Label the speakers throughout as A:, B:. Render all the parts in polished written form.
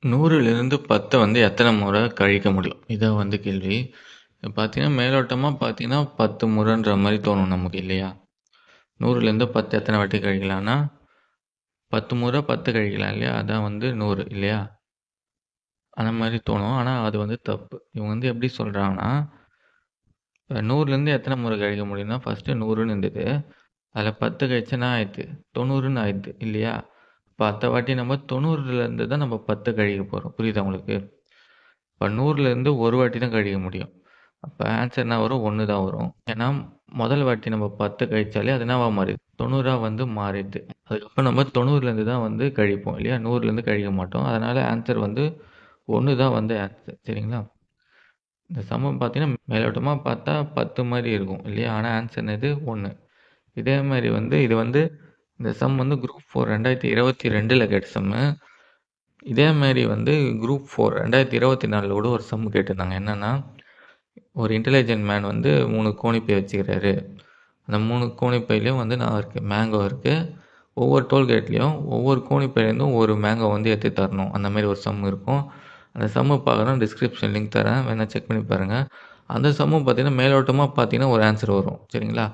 A: 100லிருந்து 10 வந்து எத்தனை முறை கழிக்க முடியும்? இதான் வந்து கேள்வி. பார்த்தீங்கன்னா, மேலோட்டமா பார்த்தீங்கன்னா 10 முறைன்ற மாரி தோணும் நமக்கு இல்லையா? 100லிருந்து 10 எத்தனை வாட்டி கழிக்கலாம்னா, 10 முறை 10 கழிக்கலாம் இல்லையா? அதான் வந்து 100 இல்லையா? அந்த மாரி தோணும். ஆனா அது வந்து தப்பு. இவங்க வந்து எப்படி சொல்றாங்கன்னா, 100லிருந்து எத்தனை முறை கழிக்க முடியும்னா, ஃபர்ஸ்ட்டு 100ன்னு இருந்தது. அதில 10 கழிச்சா என்ன ஆயிடுது? 90ன்னு ஆயிடுது இல்லையா? இப்ப அடுத்த வாட்டி நம்ம 90லேருந்து தான் நம்ம 10 கழிக்க போறோம். புரியுதா உங்களுக்கு? இப்ப 100லேருந்து ஒரு வாட்டி தான் கழிக்க முடியும். அப்ப ஆன்சர் என்ன வரும்? 1 தான் வரும். ஏன்னா, முதல் வாட்டி நம்ம 10 கழிச்சாலே அது என்னவா மாறிடுது? 90ஆ வந்து மாறிடுது. அதுக்கப்புறம் நம்ம 90லேருந்து தான் வந்து கழிப்போம் இல்லையா? 100லேருந்து கழிக்க மாட்டோம். அதனால ஆன்சர் வந்து 1 தான் வந்து ஆன்சர். சரிங்களா? இந்த சம்மம் பார்த்தீங்கன்னா, மேலோட்டமா பார்த்தா 10 மாரி இருக்கும் இல்லையா? ஆனா ஆன்சர் என்னது? 1. இதே மாரி வந்து இது வந்து இந்த சம் வந்து குரூப் 4 2022ல கேட்ட சம்மு. இதே மாரி வந்து குரூப் 4 2024ல கூட ஒரு சம் கேட்டிருந்தாங்க. என்னன்னா, ஒரு இன்டெலிஜென்ட் மேன் வந்து 3 கோணிப்பை வச்சுக்கிறாரு. அந்த 3 கோணிப்பையிலயும் வந்து நான் இருக்கு மேங்கோ இருக்கு. ஒவ்வொரு டோல்கேட்லயும் ஒவ்வொரு கோணிப்பையிலேருந்தும் ஒரு மேங்கோ வந்து எடுத்து தரணும். அந்த மாரி ஒரு சம் இருக்கும். அந்த சம்மு பார்க்கணும்னா டிஸ்கிரிப்ஷன் லிங்க் தரேன். வேணா செக் பண்ணி பாருங்க. அந்த சம்மும் பார்த்தீங்கன்னா, மேலோட்டமா பார்த்தீங்கன்னா ஒரு ஆன்சர் வரும். சரிங்களா?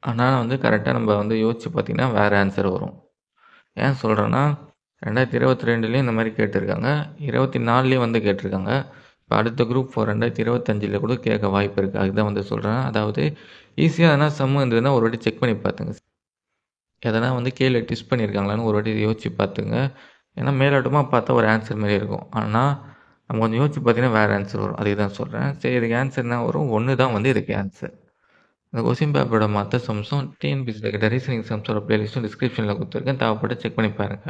A: ஆனா வந்து கரெக்ட்டா நம்ம வந்து யோசிச்சு பார்த்தீங்கன்னா, வேற ஆன்சர் வரும். ஏன் சொல்றேன்னா, 2022லயும் இந்த மாரி கேட்டிருக்காங்க. 24லயும் வந்து கேட்டிருக்காங்க. இப்ப அடுத்த குரூப் 4 2025ல கூட கேட்க வாய்ப்பு இருக்கு. அதுதான் வந்து சொல்றேன். அதாவது ஈஸியா எதனா சம் இருந்ததுன்னா ஒரு வாட்டி செக் பண்ணி பார்த்துங்க. எதனா வந்து கேள்விய ட்விஸ்ட் பண்ணியிருக்காங்களான்னு ஒரு வாட்டி யோசிச்சு பார்த்துங்க. ஏன்னா மேலோட்டமா பார்த்தா ஒரு ஆன்சர் மாரி இருக்கும். ஆனா, நம்ம கொஞ்சம் யோசிச்சு பார்த்தீங்கன்னா வேற ஆன்சர் வரும். அதுக்கு தான் சொல்றேன். சரி இதுக்கு ஆன்சர் என்ன வரும்? 1 தான் வந்து இதுக்கு ஆன்சர். இந்த கொஸ்டின் பேப்பரோட மத்த சம்ஸும் டிஎன்பிஎஸ்சில கேட்ட ரீசனிங் சம்ஸோட பிளேலிஸ்ட்டும் டிஸ்கிரிப்ஷன்ல குடுத்துருக்கேன். தேவைப்பட்டா செக் பண்ணி பாருங்க.